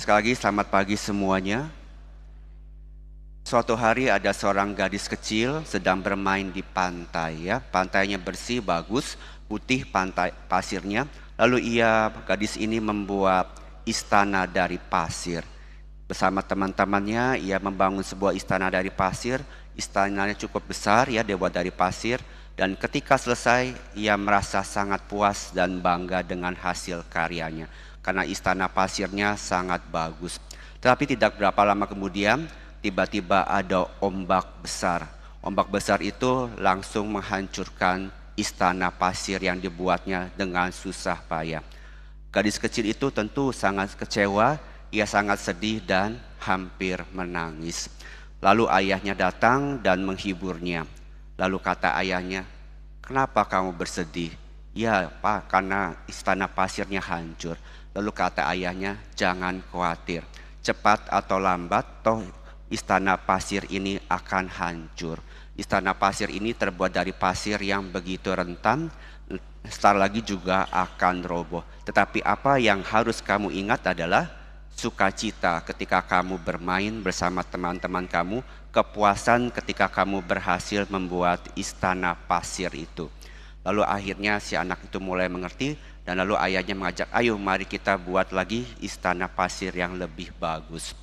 Sekali lagi selamat pagi semuanya. Suatu hari ada seorang gadis kecil sedang bermain di pantai ya. Pantainya bersih, bagus, putih pantai pasirnya. Lalu gadis ini membuat istana dari pasir. Bersama teman-temannya ia membangun sebuah istana dari pasir. Istananya cukup besar ya, dibuat dari pasir. Dan ketika selesai ia merasa sangat puas dan bangga dengan hasil karyanya. Karena istana pasirnya sangat bagus. Tetapi tidak berapa lama kemudian tiba-tiba ada ombak besar. Ombak besar itu langsung menghancurkan istana pasir yang dibuatnya dengan susah payah. Gadis kecil itu tentu sangat kecewa, ia sangat sedih dan hampir menangis. Lalu ayahnya datang dan menghiburnya. Lalu kata ayahnya, "Kenapa kamu bersedih?" "Ya Pak, karena istana pasirnya hancur." Lalu kata ayahnya, "Jangan khawatir, cepat atau lambat toh istana pasir ini akan hancur. Istana pasir ini terbuat dari pasir yang begitu rentan, sebentar lagi juga akan roboh. Tetapi apa yang harus kamu ingat adalah sukacita ketika kamu bermain bersama teman-teman kamu, kepuasan ketika kamu berhasil membuat istana pasir itu." Lalu akhirnya si anak itu mulai mengerti dan lalu ayahnya mengajak, "Ayo mari kita buat lagi istana pasir yang lebih bagus."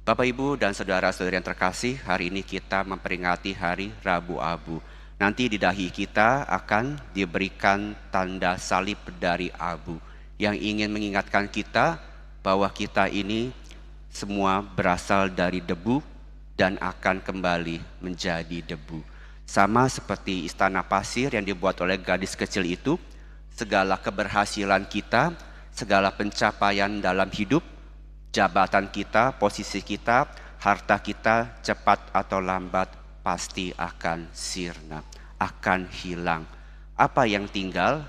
Bapak, Ibu, dan saudara-saudari yang terkasih, hari ini kita memperingati hari Rabu Abu. Nanti di dahi kita akan diberikan tanda salib dari abu yang ingin mengingatkan kita bahwa kita ini semua berasal dari debu dan akan kembali menjadi debu. Sama seperti istana pasir yang dibuat oleh gadis kecil itu, segala keberhasilan kita, segala pencapaian dalam hidup, jabatan kita, posisi kita, harta kita cepat atau lambat pasti akan sirna, akan hilang. Apa yang tinggal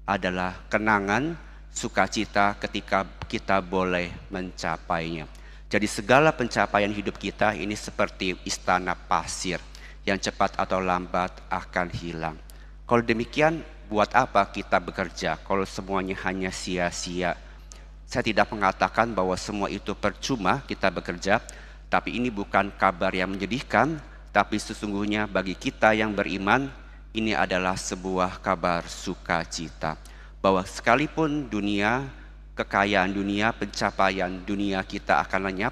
adalah kenangan, sukacita ketika kita boleh mencapainya. Jadi segala pencapaian hidup kita ini seperti istana pasir yang cepat atau lambat akan hilang. Kalau demikian, buat apa kita bekerja kalau semuanya hanya sia-sia? Saya tidak mengatakan bahwa semua itu percuma kita bekerja, tapi ini bukan kabar yang menyedihkan, tapi sesungguhnya bagi kita yang beriman, ini adalah sebuah kabar sukacita. Bahwa sekalipun dunia, kekayaan dunia, pencapaian dunia kita akan lenyap,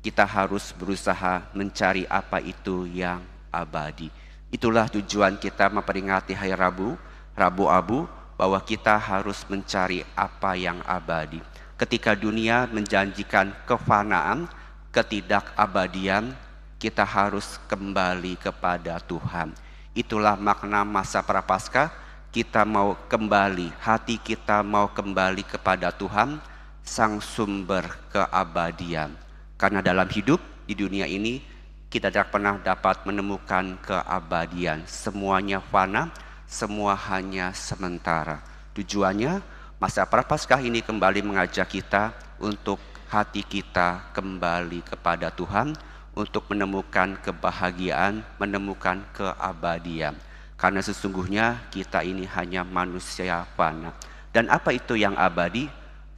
kita harus berusaha mencari apa itu yang abadi. Itulah tujuan kita memperingati hari Rabu Abu, bahwa kita harus mencari apa yang abadi. Ketika dunia menjanjikan kefanaan, ketidakabadian, kita harus kembali kepada Tuhan. Itulah makna masa Prapaskah, kita mau kembali, hati kita mau kembali kepada Tuhan, Sang Sumber keabadian. Karena dalam hidup di dunia ini, kita tidak pernah dapat menemukan keabadian. Semuanya fana, semua hanya sementara. Tujuannya, masa Prapaskah ini kembali mengajak kita untuk hati kita kembali kepada Tuhan, untuk menemukan kebahagiaan, menemukan keabadian. Karena sesungguhnya kita ini hanya manusia fana. Dan apa itu yang abadi?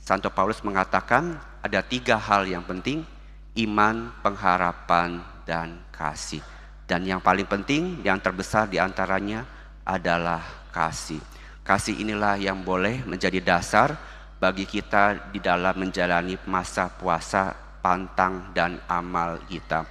Santo Paulus mengatakan ada 3 hal yang penting: iman, pengharapan, dan kasih. Dan yang paling penting, yang terbesar diantaranya adalah kasih. Kasih inilah yang boleh menjadi dasar bagi kita di dalam menjalani masa puasa, pantang, dan amal kita.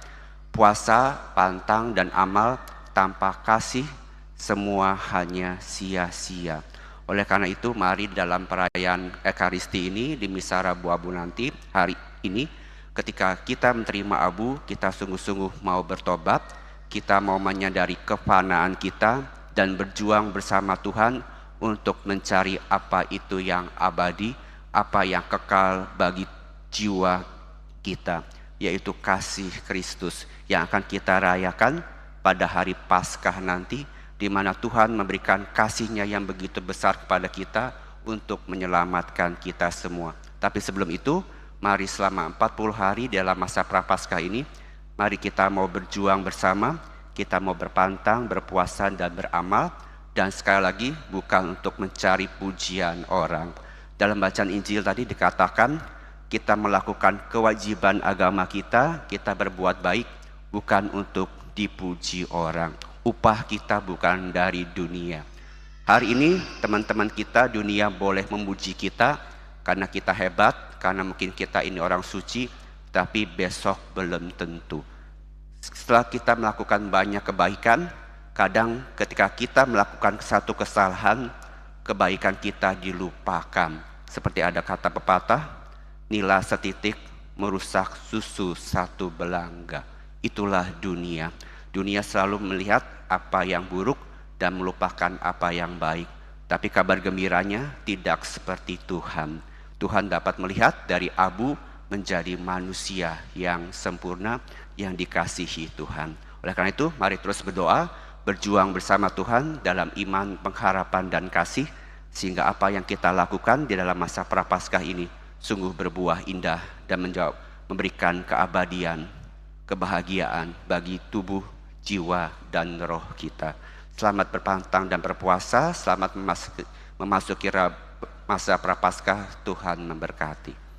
Puasa, pantang, dan amal tanpa kasih semua hanya sia-sia. Oleh karena itu, mari dalam perayaan Ekaristi ini di Misa Rabu Abu nanti, hari ini, ketika kita menerima abu, kita sungguh-sungguh mau bertobat, kita mau menyadari kefanaan kita dan berjuang bersama Tuhan untuk mencari apa itu yang abadi, apa yang kekal bagi jiwa kita, yaitu kasih Kristus yang akan kita rayakan pada hari Paskah nanti, di mana Tuhan memberikan kasih-Nya yang begitu besar kepada kita untuk menyelamatkan kita semua. Tapi sebelum itu, mari selama 40 hari dalam masa Prapaskah ini, mari kita mau berjuang bersama, kita mau berpantang, berpuasa, dan beramal. Dan sekali lagi, bukan untuk mencari pujian orang. Dalam bacaan Injil tadi dikatakan, kita melakukan kewajiban agama kita, kita berbuat baik bukan untuk dipuji orang. Upah kita bukan dari dunia. Hari ini teman-teman kita dunia boleh memuji kita karena kita hebat, karena mungkin kita ini orang suci, tapi besok belum tentu. Setelah kita melakukan banyak kebaikan, kadang ketika kita melakukan satu kesalahan, kebaikan kita dilupakan. Seperti ada kata pepatah, nila setitik merusak susu satu belanga. Itulah dunia. Dunia selalu melihat apa yang buruk dan melupakan apa yang baik. Tapi kabar gembiranya tidak seperti Tuhan. Tuhan dapat melihat dari abu menjadi manusia yang sempurna, yang dikasihi Tuhan. Oleh karena itu, mari terus berdoa, berjuang bersama Tuhan dalam iman, pengharapan, dan kasih, sehingga apa yang kita lakukan di dalam masa Prapaskah ini sungguh berbuah indah dan memberikan keabadian, kebahagiaan bagi tubuh, jiwa, dan roh kita. Selamat berpantang dan berpuasa, selamat memasuki masa Prapaskah. Tuhan memberkati.